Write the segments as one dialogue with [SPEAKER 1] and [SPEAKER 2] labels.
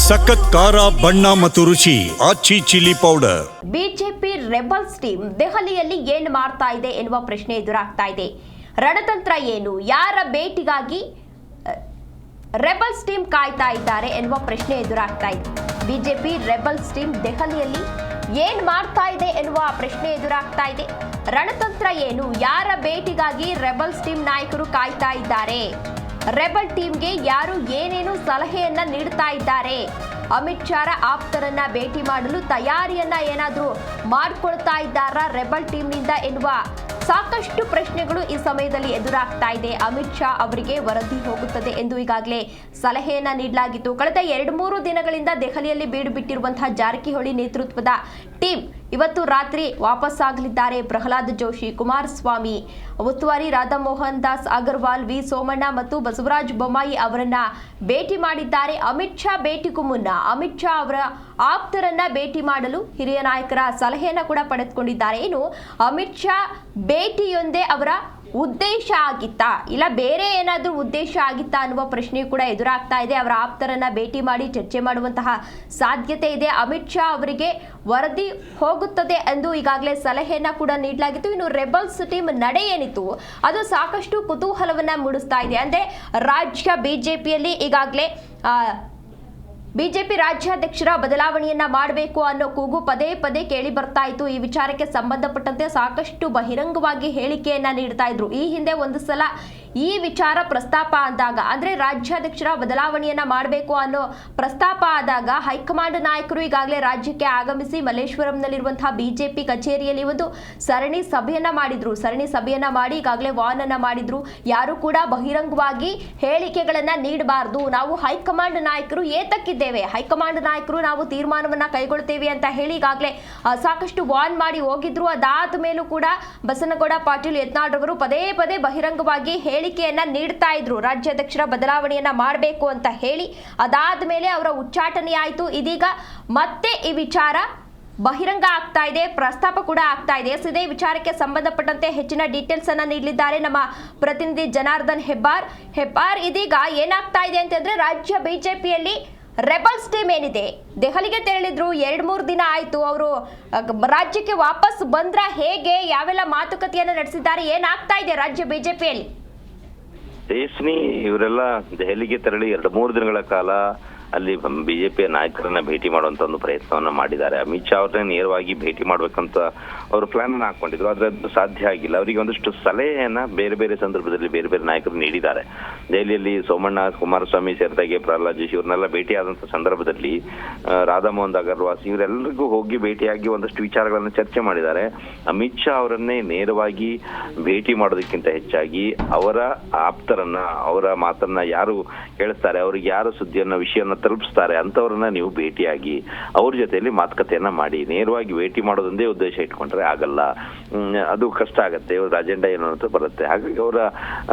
[SPEAKER 1] ಸಖತ್ ಖಾರ ಬಣ್ಣ ಮತ್ತು ರುಚಿ Aachi chilli powder.
[SPEAKER 2] BJP rebels team ದೆಹಲಿಯಲ್ಲಿ ಏನು ಮಾಡ್ತಾ ಇದೆ ಎನ್ನುವ ಪ್ರಶ್ನೆ ಎದುರಾಗ್ತಾ ಇದೆ. ರಣತಂತ್ರ ಏನು, ಯಾರ ಭೇಟಿಗಾಗಿ ರೆಬಲ್ಸ್ ಟೀಮ್ ಕಾಯ್ತಾ ಇದ್ದಾರೆ ಎನ್ನುವ ಪ್ರಶ್ನೆ ಎದುರಾಗ್ತಾ ಇದೆ. ಬಿಜೆಪಿ ರೆಬಲ್ಸ್ ಟೀಮ್ ದೆಹಲಿಯಲ್ಲಿ ಏನ್ ಮಾಡ್ತಾ ಇದೆ ಎನ್ನುವ ಪ್ರಶ್ನೆ ಎದುರಾಗ್ತಾ ಇದೆ. ರಣತಂತ್ರ ಏನು, ಯಾರ ಭೇಟಿಗಾಗಿ ರೆಬಲ್ಸ್ ಟೀಮ್ ನಾಯಕರು ಕಾಯ್ತಾ ಇದ್ದಾರೆ, ರೆಬಲ್ ಟೀಮ್ಗೆ ಯಾರು ಏನೇನು ಸಲಹೆಯನ್ನ ನೀಡ್ತಾ ಇದ್ದಾರೆ, ಅಮಿತ್ ಶಾ ಆಪ್ತರನ್ನ ಭೇಟಿ ಮಾಡಲು ತಯಾರಿಯನ್ನ ಏನಾದರೂ ಮಾಡ್ಕೊಳ್ತಾ ಇದ್ದಾರಾ ರೆಬಲ್ ಟೀಮ್ನಿಂದ ಎನ್ನುವ ಸಾಕಷ್ಟು ಪ್ರಶ್ನೆಗಳು ಈ ಸಮಯದಲ್ಲಿ ಎದುರಾಗ್ತಾ ಇದೆ. ಅಮಿತ್ ಶಾ ಅವರಿಗೆ ವರದಿ ಹೋಗುತ್ತದೆ ಎಂದು ಈಗಾಗಲೇ ಸಲಹೆಯನ್ನ ನೀಡಲಾಗಿತ್ತು. ಕಳೆದ 2-3 ದಿನಗಳಿಂದ ದೆಹಲಿಯಲ್ಲಿ ಬೀಡು ಬಿಟ್ಟಿರುವಂತಹ ಜಾರಕಿಹೊಳಿ ನೇತೃತ್ವದ ಟೀಮ್ ಇವತ್ತು ರಾತ್ರಿ ವಾಪಸ್ ಆಗಲಿದ್ದಾರೆ. ಪ್ರಹ್ಲಾದ್ ಜೋಶಿ, ಕುಮಾರಸ್ವಾಮಿ, ಉಸ್ತುವಾರಿ ರಾಧಾ ಮೋಹನ್ ದಾಸ್ ಅಗರ್ವಾಲ್, ವಿ ಸೋಮಣ್ಣ ಮತ್ತು ಬಸವರಾಜ ಬೊಮ್ಮಾಯಿ ಅವರನ್ನ ಭೇಟಿ ಮಾಡಿದ್ದಾರೆ. ಅಮಿತ್ ಶಾ ಭೇಟಿಗೂ ಮುನ್ನ ಅಮಿತ್ ಶಾ ಅವರ ಆಪ್ತರನ್ನ ಭೇಟಿ ಮಾಡಲು ಹಿರಿಯ ನಾಯಕರ ಸಲಹೆಯನ್ನ ಕೂಡ ಪಡೆದುಕೊಂಡಿದ್ದಾರೆ. ಇನ್ನು ಅಮಿತ್ ಶಾ ಭೇಟಿಯೊಂದೇ ಅವರ ಉದ್ದೇಶ ಆಗಿತ್ತಾ, ಇಲ್ಲ ಬೇರೆ ಏನಾದರೂ ಉದ್ದೇಶ ಆಗಿತ್ತಾ ಅನ್ನುವ ಪ್ರಶ್ನೆಯೂ ಕೂಡ ಎದುರಾಗ್ತಾ ಇದೆ. ಅವರ ಆಪ್ತರನ್ನ ಭೇಟಿ ಮಾಡಿ ಚರ್ಚೆ ಮಾಡುವಂತಹ ಸಾಧ್ಯತೆ ಇದೆ. ಅಮಿತ್ ಶಾ ಅವರಿಗೆ ವರದಿ ಹೋಗುತ್ತದೆ ಎಂದು ಈಗಾಗಲೇ ಸಲಹೆಯನ್ನ ಕೂಡ ನೀಡಲಾಗಿತ್ತು. ಇನ್ನು ರೆಬಲ್ಸ್ ಟೀಮ್ ನಡೆ ಏನಿತ್ತು ಅದು ಸಾಕಷ್ಟು ಕುತೂಹಲವನ್ನ ಮೂಡಿಸ್ತಾ ಇದೆ. ಅಂದ್ರೆ ರಾಜ್ಯ ಬಿಜೆಪಿಯಲ್ಲಿ ಈಗಾಗಲೇ ಬಿಜೆಪಿ ರಾಜ್ಯಾಧ್ಯಕ್ಷರ ಬದಲಾವಣೆಯನ್ನ ಮಾಡಬೇಕು ಅನ್ನೋ ಕೂಗು ಪದೇ ಪದೇ ಕೇಳಿ ಬರ್ತಾ ಇತ್ತು. ಈ ವಿಚಾರಕ್ಕೆ ಸಂಬಂಧಪಟ್ಟಂತೆ ಸಾಕಷ್ಟು ಬಹಿರಂಗವಾಗಿ ಹೇಳಿಕೆಯನ್ನ ನೀಡ್ತಾ ಇದ್ರು. ಈ ಹಿಂದೆ ಒಂದು ಸಲ ಈ ವಿಚಾರ ಪ್ರಸ್ತಾಪ ಆದಾಗ, ಅಂದ್ರೆ ರಾಜ್ಯಾಧ್ಯಕ್ಷರ ಬದಲಾವಣೆಯನ್ನ ಮಾಡಬೇಕು ಅನ್ನೋ ಪ್ರಸ್ತಾಪ ಆದಾಗ ಹೈಕಮಾಂಡ್ ನಾಯಕರು ಈಗಾಗಲೇ ರಾಜ್ಯಕ್ಕೆ ಆಗಮಿಸಿ ಮಲ್ಲೇಶ್ವರಂನಲ್ಲಿರುವಂತಹ ಬಿಜೆಪಿ ಕಚೇರಿಯಲ್ಲಿ ಒಂದು ಸರಣಿ ಸಭೆಯನ್ನ ಮಾಡಿ ಈಗಾಗಲೇ ವಾರ್ನ್ ಅನ್ನ ಮಾಡಿದ್ರು. ಯಾರು ಕೂಡ ಬಹಿರಂಗವಾಗಿ ಹೇಳಿಕೆಗಳನ್ನ ನೀಡಬಾರದು, ನಾವು ಹೈಕಮಾಂಡ್ ನಾಯಕರು ಏತಕ್ಕಿದ್ದೇವೆ, ಹೈಕಮಾಂಡ್ ನಾಯಕರು ನಾವು ತೀರ್ಮಾನವನ್ನ ಕೈಗೊಳ್ತೇವೆ ಅಂತ ಹೇಳಿ ಈಗಾಗಲೇ ಸಾಕಷ್ಟು ವಾರ್ನ್ ಮಾಡಿ ಹೋಗಿದ್ರು. ಅದಾದ ಮೇಲೂ ಕೂಡ ಬಸನಗೌಡ ಪಾಟೀಲ್ ಯತ್ನಾಳ್ ರವರು ಪದೇ ಪದೇ ಬಹಿರಂಗವಾಗಿ ಹೇಳಿಕೆಯನ್ನ ನೀಡ್ತಾ ಇದ್ರು, ರಾಜ್ಯಾಧ್ಯಕ್ಷರ ಬದಲಾವಣೆಯನ್ನ ಮಾಡಬೇಕು ಅಂತ ಹೇಳಿ. ಅದಾದ ಮೇಲೆ ಅವರ ಉಚ್ಚಾಟನೆ ಆಯಿತು. ಇದೀಗ ಮತ್ತೆ ಈ ವಿಚಾರ ಬಹಿರಂಗ ಆಗ್ತಾ ಇದೆ, ಪ್ರಸ್ತಾಪ ಕೂಡ ಆಗ್ತಾ ಇದೆ. ಇದೇ ವಿಚಾರಕ್ಕೆ ಸಂಬಂಧಪಟ್ಟಂತೆ ಹೆಚ್ಚಿನ ಡೀಟೇಲ್ಸ್ ಅನ್ನ ನೀಡಲಿದ್ದಾರೆ ನಮ್ಮ ಪ್ರತಿನಿಧಿ ಜನಾರ್ದನ್ ಹೆಬ್ಬಾರ್. ಇದೀಗ ಏನಾಗ್ತಾ ಇದೆ ಅಂತಂದ್ರೆ ರಾಜ್ಯ ಬಿಜೆಪಿಯಲ್ಲಿ ರೆಬಲ್ಸ್ ಟೀಮ್ ಏನಿದೆ ದೆಹಲಿಗೆ ತೆರಳಿದ್ರು, 2-3 ದಿನ ಆಯ್ತು. ಅವರು ರಾಜ್ಯಕ್ಕೆ ವಾಪಸ್ ಬಂದ್ರ ಹೇಗೆ, ಯಾವೆಲ್ಲ ಮಾತುಕತೆಯನ್ನ ನಡೆಸಿದ್ದಾರೆ, ಏನಾಗ್ತಾ ಇದೆ ರಾಜ್ಯ ಬಿಜೆಪಿಯಲ್ಲಿ?
[SPEAKER 3] ರೇಷ್ಮಿ ಇವರೆಲ್ಲ ದೆಹಲಿಗೆ ತೆರಳಿ 2-3 ದಿನಗಳ ಕಾಲ ಅಲ್ಲಿ ಬಿಜೆಪಿಯ ನಾಯಕರನ್ನ ಭೇಟಿ ಮಾಡುವಂತ ಒಂದು ಪ್ರಯತ್ನವನ್ನ ಮಾಡಿದ್ದಾರೆ. ಅಮಿತ್ ಶಾ ಅವ್ರನ್ನ ನೇರವಾಗಿ ಭೇಟಿ ಮಾಡ್ಬೇಕಂತ ಅವರು ಪ್ಲಾನ್ ಅನ್ನ ಹಾಕೊಂಡಿದ್ರು, ಆದ್ರೆ ಅದು ಸಾಧ್ಯ ಆಗಿಲ್ಲ. ಅವರಿಗೆ ಒಂದಷ್ಟು ಸಲಹೆಯನ್ನ ಬೇರೆ ಬೇರೆ ಸಂದರ್ಭದಲ್ಲಿ ಬೇರೆ ಬೇರೆ ನಾಯಕರು ನೀಡಿದ್ದಾರೆ. ದೆಹಲಿಯಲ್ಲಿ ಸೋಮಣ್ಣ, ಕುಮಾರಸ್ವಾಮಿ ಸೇರಿದಾಗೆ ಪ್ರಹ್ಲಾದ್ ಜೋಶಿ ಇವ್ರನ್ನೆಲ್ಲ ಭೇಟಿ ಆದಂತ ಸಂದರ್ಭದಲ್ಲಿ ರಾಧಾ ಮೋಹನ್ ಅಗರ್ವಾಲ್ ಇವರೆಲ್ಲರಿಗೂ ಹೋಗಿ ಭೇಟಿಯಾಗಿ ಒಂದಷ್ಟು ವಿಚಾರಗಳನ್ನ ಚರ್ಚೆ ಮಾಡಿದ್ದಾರೆ. ಅಮಿತ್ ಶಾ ಅವರನ್ನೇ ನೇರವಾಗಿ ಭೇಟಿ ಮಾಡೋದಕ್ಕಿಂತ ಹೆಚ್ಚಾಗಿ ಅವರ ಆಪ್ತರನ್ನ, ಅವರ ಮಾತನ್ನ ಯಾರು ಕೇಳಿಸ್ತಾರೆ, ಅವ್ರಿಗೆ ಯಾರು ಸುದ್ದಿಯನ್ನ ವಿಷಯನ ತಲುಪಿಸ್ತಾರೆ ಅಂತವ್ರನ್ನ ನೀವು ಭೇಟಿಯಾಗಿ ಅವ್ರ ಜೊತೆಯಲ್ಲಿ ಮಾತುಕತೆಯನ್ನ ಮಾಡಿ. ನೇರವಾಗಿ ಭೇಟಿ ಮಾಡೋದೊಂದೇ ಉದ್ದೇಶ ಇಟ್ಕೊಂಡ್ರೆ ಆಗಲ್ಲ, ಅದು ಕಷ್ಟ ಆಗತ್ತೆ. ಇವ್ರ ಅಜೆಂಡಾ ಏನು ಅಂತ ಬರುತ್ತೆ. ಹಾಗಾಗಿ ಅವರ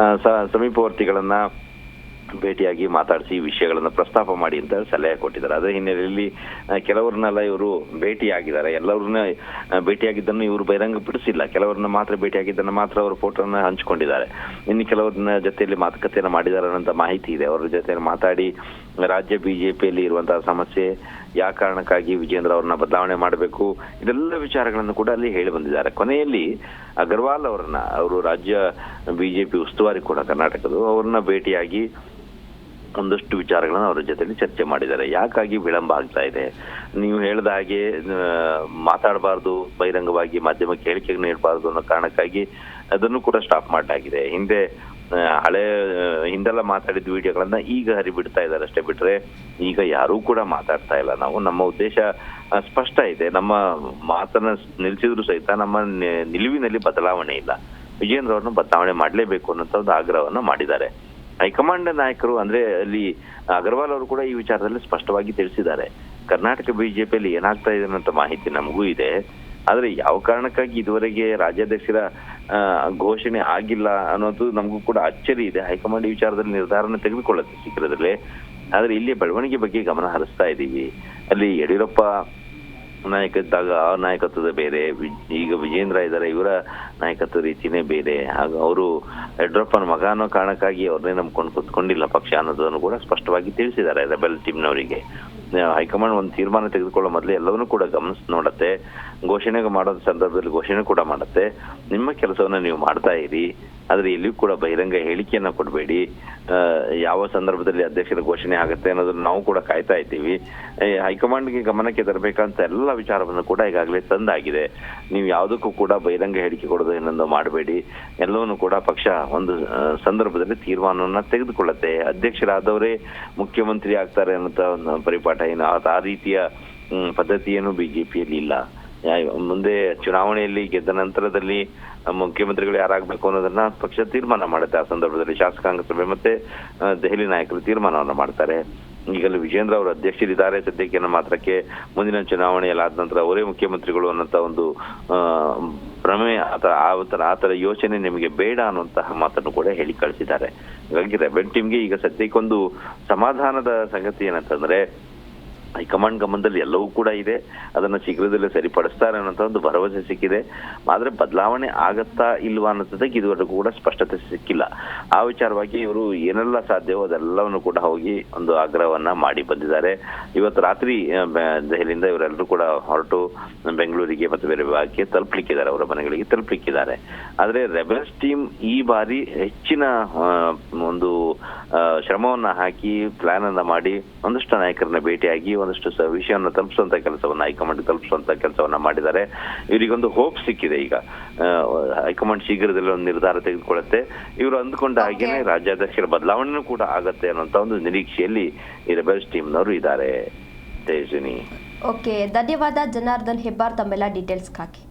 [SPEAKER 3] ಸಮೀಪವರ್ತಿಗಳನ್ನ ಭೇಟಿಯಾಗಿ ಮಾತಾಡಿಸಿ ವಿಷಯಗಳನ್ನ ಪ್ರಸ್ತಾಪ ಮಾಡಿ ಅಂತ ಸಲಹೆ ಕೊಟ್ಟಿದ್ದಾರೆ. ಅದರ ಹಿನ್ನೆಲೆಯಲ್ಲಿ ಕೆಲವ್ರನ್ನೆಲ್ಲ ಇವರು ಭೇಟಿಯಾಗಿದ್ದಾರೆ. ಎಲ್ಲವ್ರನ್ನ ಭೇಟಿಯಾಗಿದ್ದನ್ನು ಇವರು ಬಹಿರಂಗಪಡಿಸಿಲ್ಲ. ಕೆಲವ್ರನ್ನ ಮಾತ್ರ ಭೇಟಿಯಾಗಿದ್ದನ್ನು ಮಾತ್ರ ಅವರು ಫೋಟೋನ ಹಂಚಿಕೊಂಡಿದ್ದಾರೆ. ಇನ್ನು ಕೆಲವ್ರನ್ನ ಜೊತೆಯಲ್ಲಿ ಮಾತುಕತೆಯನ್ನ ಮಾಡಿದ್ದಾರೆ ಅನ್ನೋ ಮಾಹಿತಿ ಇದೆ. ಅವ್ರ ಜೊತೆ ಮಾತಾಡಿ ರಾಜ್ಯ ಬಿಜೆಪಿಯಲ್ಲಿ ಇರುವಂತಹ ಸಮಸ್ಯೆ, ಯಾವ ಕಾರಣಕ್ಕಾಗಿ ವಿಜೇಂದ್ರ ಅವ್ರನ್ನ ಬದಲಾವಣೆ ಮಾಡಬೇಕು, ಇದೆಲ್ಲ ವಿಚಾರಗಳನ್ನು ಕೂಡ ಅಲ್ಲಿ ಹೇಳಿ ಬಂದಿದ್ದಾರೆ. ಕೊನೆಯಲ್ಲಿ ಅಗರ್ವಾಲ್ ಅವರನ್ನ, ಅವರು ರಾಜ್ಯ ಬಿಜೆಪಿ ಉಸ್ತುವಾರಿ ಕೂಡ ಕರ್ನಾಟಕದ, ಅವ್ರನ್ನ ಭೇಟಿಯಾಗಿ ಒಂದಷ್ಟು ವಿಚಾರಗಳನ್ನ ಅವರ ಜೊತೆಲಿ ಚರ್ಚೆ ಮಾಡಿದ್ದಾರೆ. ಯಾಕಾಗಿ ವಿಳಂಬ ಆಗ್ತಾ ಇದೆ, ನೀವು ಹೇಳಿದ ಹಾಗೆ ಮಾತಾಡಬಾರ್ದು, ಬಹಿರಂಗವಾಗಿ ಮಾಧ್ಯಮಕ್ಕೆ ಹೇಳಿಕೆ ನೀಡಬಾರ್ದು ಅನ್ನೋ ಕಾರಣಕ್ಕಾಗಿ ಅದನ್ನು ಕೂಡ ಸ್ಟಾಪ್ ಮಾಡಲಾಗಿದೆ. ಹಿಂದೆಲ್ಲ ಮಾತಾಡಿದ ವಿಡಿಯೋಗಳನ್ನ ಈಗ ಹರಿಬಿಡ್ತಾ ಇದ್ದಾರೆ ಅಷ್ಟೇ ಬಿಟ್ರೆ ಈಗ ಯಾರೂ ಕೂಡ ಮಾತಾಡ್ತಾ ಇಲ್ಲ. ನಮ್ಮ ಉದ್ದೇಶ ಸ್ಪಷ್ಟ ಇದೆ, ನಮ್ಮ ಮಾತನ್ನ ನಿಲ್ಸಿದ್ರು ಸಹಿತ ನಮ್ಮ ನಿಲುವಿನಲ್ಲಿ ಬದಲಾವಣೆ ಇಲ್ಲ, ವಿಜೇಂದ್ರ ಅವ್ರನ್ನ ಬದಲಾವಣೆ ಮಾಡಲೇಬೇಕು ಅನ್ನೋಂಥ ಒಂದು ಆಗ್ರಹವನ್ನ ಮಾಡಿದ್ದಾರೆ. ಹೈಕಮಾಂಡ್ ನಾಯಕರು ಅಂದ್ರೆ ಅಲ್ಲಿ ಅಗರ್ವಾಲ್ ಅವರು ಕೂಡ ಈ ವಿಚಾರದಲ್ಲಿ ಸ್ಪಷ್ಟವಾಗಿ ತಿಳಿಸಿದ್ದಾರೆ. ಕರ್ನಾಟಕ ಬಿಜೆಪಿಯಲ್ಲಿ ಏನಾಗ್ತಾ ಇದೆ ಅನ್ನೋ ಮಾಹಿತಿ ನಮಗೂ ಇದೆ, ಆದ್ರೆ ಯಾವ ಕಾರಣಕ್ಕಾಗಿ ಇದುವರೆಗೆ ರಾಜ್ಯಾಧ್ಯಕ್ಷರ ಘೋಷಣೆ ಆಗಿಲ್ಲ ಅನ್ನೋದು ನಮಗೂ ಕೂಡ ಅಚ್ಚರಿ ಇದೆ. ಹೈಕಮಾಂಡ್ ಈ ವಿಚಾರದಲ್ಲಿ ನಿರ್ಧಾರನ ತೆಗೆದುಕೊಳ್ಳುತ್ತೆ ಶೀಘ್ರದಲ್ಲೇ. ಆದ್ರೆ ಇಲ್ಲಿ ಬೆಳವಣಿಗೆ ಬಗ್ಗೆ ಗಮನ ಹರಿಸ್ತಾ ಇದ್ದೀವಿ. ಅಲ್ಲಿ ಯಡಿಯೂರಪ್ಪ ನಾಯಕ ಇದ್ದಾಗ ಆ ನಾಯಕತ್ವದ ಬೇರೆ, ಈಗ ವಿಜೇಂದ್ರ ಇದ್ದಾರೆ, ಇವರ ನಾಯಕತ್ವ ರೀತಿನೇ ಬೇರೆ. ಹಾಗೂ ಅವರು ಯಡಿಯೂರಪ್ಪನ ಮಗ ಅನ್ನೋ ಕಾರಣಕ್ಕಾಗಿ ಅವ್ರನ್ನೇ ನಂಬ್ಕೊಂಡು ಕುತ್ಕೊಂಡಿಲ್ಲ ಪಕ್ಷ ಅನ್ನೋದನ್ನು ಕೂಡ ಸ್ಪಷ್ಟವಾಗಿ ತಿಳಿಸಿದ್ದಾರೆ ರೆಬೆಲ್ ಟೀಮ್ನವರಿಗೆ. ಹೈಕಮಾಂಡ್ ಒಂದು ತೀರ್ಮಾನ ತೆಗೆದುಕೊಳ್ಳೋ ಮೊದಲು ಎಲ್ಲವನ್ನೂ ಕೂಡ ಗಮನಿಸಿ ನೋಡತ್ತೆ, ಘೋಷಣೆ ಮಾಡೋ ಸಂದರ್ಭದಲ್ಲಿ ಘೋಷಣೆ ಕೂಡ ಮಾಡುತ್ತೆ. ನಿಮ್ಮ ಕೆಲಸವನ್ನ ನೀವು ಮಾಡ್ತಾ ಇರಿ, ಆದ್ರೆ ಎಲ್ಲಿಯೂ ಕೂಡ ಬಹಿರಂಗ ಹೇಳಿಕೆಯನ್ನ ಕೊಡಬೇಡಿ. ಯಾವ ಸಂದರ್ಭದಲ್ಲಿ ಅಧ್ಯಕ್ಷರ ಘೋಷಣೆ ಆಗುತ್ತೆ ಅನ್ನೋದನ್ನ ನಾವು ಕೂಡ ಕಾಯ್ತಾ ಇದ್ದೀವಿ. ಹೈಕಮಾಂಡ್ಗೆ ಗಮನಕ್ಕೆ ತರಬೇಕಂತ ಎಲ್ಲ ವಿಚಾರವನ್ನು ಕೂಡ ಈಗಾಗಲೇ ತಂದಾಗಿದೆ. ನೀವು ಯಾವುದಕ್ಕೂ ಕೂಡ ಬಹಿರಂಗ ಹೇಳಿಕೆ ಕೊಡೋದು ಏನೊಂದು ಮಾಡಬೇಡಿ. ಎಲ್ಲವನ್ನೂ ಕೂಡ ಪಕ್ಷ ಒಂದು ಸಂದರ್ಭದಲ್ಲಿ ತೀರ್ಮಾನವನ್ನ ತೆಗೆದುಕೊಳ್ಳುತ್ತೆ. ಅಧ್ಯಕ್ಷರಾದವರೇ ಮುಖ್ಯಮಂತ್ರಿ ಆಗ್ತಾರೆ ಅನ್ನೋ ಒಂದು ಪರಿಪಾಠ ಏನು ಆ ರೀತಿಯ ಪದ್ಧತಿಯೇನು ಬಿಜೆಪಿಯಲ್ಲಿ ಇಲ್ಲ. ಮುಂದೆ ಚುನಾವಣೆಯಲ್ಲಿ ಗೆದ್ದ ನಂತರದಲ್ಲಿ ಮುಖ್ಯಮಂತ್ರಿಗಳು ಯಾರಾಗಬೇಕು ಅನ್ನೋದನ್ನ ಪಕ್ಷ ತೀರ್ಮಾನ ಮಾಡುತ್ತೆ. ಆ ಸಂದರ್ಭದಲ್ಲಿ ಶಾಸಕಾಂಗ ಸಭೆ ಮತ್ತೆ ದೆಹಲಿ ನಾಯಕರು ತೀರ್ಮಾನವನ್ನ ಮಾಡ್ತಾರೆ. ಈಗಲೂ ವಿಜೇಂದ್ರ ಅವರು ಅಧ್ಯಕ್ಷರಿದ್ದಾರೆ ಸದ್ಯಕ್ಕೆ ಅನ್ನೋ ಮಾತ್ರಕ್ಕೆ ಮುಂದಿನ ಚುನಾವಣೆಯಲ್ಲಿ ಆದ ನಂತರ ಅವರೇ ಮುಖ್ಯಮಂತ್ರಿಗಳು ಅನ್ನೋಂಥ ಒಂದು ಭ್ರಮೆ ಆತರ ಯೋಚನೆ ನಿಮಗೆ ಬೇಡ ಅನ್ನುವಂತಹ ಮಾತನ್ನು ಕೂಡ ಹೇಳಿ ಕಳಿಸಿದ್ದಾರೆ. ಹಾಗಾಗಿ ರೆಬೆಲ್ ಟೀಮ್ಗೆ ಈಗ ಸದ್ಯಕ್ಕೊಂದು ಸಮಾಧಾನದ ಸಂಗತಿ ಏನಂತಂದ್ರೆ ಹೈಕಮಾಂಡ್ ಗಮನದಲ್ಲಿ ಎಲ್ಲವೂ ಕೂಡ ಇದೆ, ಅದನ್ನ ಶೀಘ್ರದಲ್ಲೇ ಸರಿಪಡಿಸ್ತಾರೆ ಅನ್ನೋಂಥ ಒಂದು ಭರವಸೆ ಸಿಕ್ಕಿದೆ. ಆದ್ರೆ ಬದಲಾವಣೆ ಆಗತ್ತಾ ಇಲ್ವಾ ಅನ್ನೋದಕ್ಕೆ ಇದುವರೆಗೂ ಕೂಡ ಸ್ಪಷ್ಟತೆ ಸಿಕ್ಕಿಲ್ಲ. ಆ ವಿಚಾರವಾಗಿ ಇವರು ಏನೆಲ್ಲ ಸಾಧ್ಯವೋ ಅದೆಲ್ಲವನ್ನು ಕೂಡ ಹೋಗಿ ಒಂದು ಆಗ್ರಹವನ್ನ ಮಾಡಿ ಬಂದಿದ್ದಾರೆ. ಇವತ್ತು ರಾತ್ರಿ ದೆಹಲಿಯಿಂದ ಇವರೆಲ್ಲರೂ ಕೂಡ ಹೊರಟು ಬೆಂಗಳೂರಿಗೆ ಮತ್ತು ಬೇರೆ ವಿಭಾಗಕ್ಕೆ ತಲುಪಲಿಕ್ಕಿದ್ದಾರೆ, ಅವರ ಮನೆಗಳಿಗೆ ತಲುಪಲಿಕ್ಕಿದ್ದಾರೆ. ಆದ್ರೆ ರೆಬೆಲ್ಸ್ ಟೀಮ್ ಈ ಬಾರಿ ಹೆಚ್ಚಿನ ಒಂದು ಶ್ರಮವನ್ನ ಹಾಕಿ ಪ್ಲಾನ್ ಅನ್ನ ಮಾಡಿ ಒಂದಷ್ಟು ನಾಯಕರನ್ನ ಭೇಟಿಯಾಗಿ ಒಂದಷ್ಟು ವಿಷಯವನ್ನ ತಲುಪಿಸುವಂತ ಕೆಲಸವನ್ನ ಹೈಕಮಾಂಡ್ ತಲುಪಿಸುವಂತ ಕೆಲಸವನ್ನ ಮಾಡಿದ್ದಾರೆ. ಇವರಿಗೊಂದು ಹೋಪ್ ಸಿಕ್ಕಿದೆ. ಈಗ ಹೈಕಮಾಂಡ್ ಶೀಘ್ರದಲ್ಲಿ ಒಂದು ನಿರ್ಧಾರ ತೆಗೆದುಕೊಳ್ಳುತ್ತೆ. ಇವರು ಅಂದುಕೊಂಡ ಹಾಗೇನೆ ರಾಜ್ಯಾಧ್ಯಕ್ಷರ ಬದಲಾವಣೆನೂ ಕೂಡ ಆಗತ್ತೆ ಅನ್ನುವಂತ ಒಂದು ನಿರೀಕ್ಷೆಯಲ್ಲಿ ಈ ರೆಬೆಲ್ಸ್ ಟೀಮ್ನವರು ಇದ್ದಾರೆ. ತೇಜಸ್ವಿನಿ.
[SPEAKER 2] ಓಕೆ, ಧನ್ಯವಾದ ಜನಾರ್ದನ್ ಹೆಬ್ಬಾರ್ ತಮ್ಮೆಲ್ಲ ಡೀಟೇಲ್ಸ್ ಹಾಕಿ.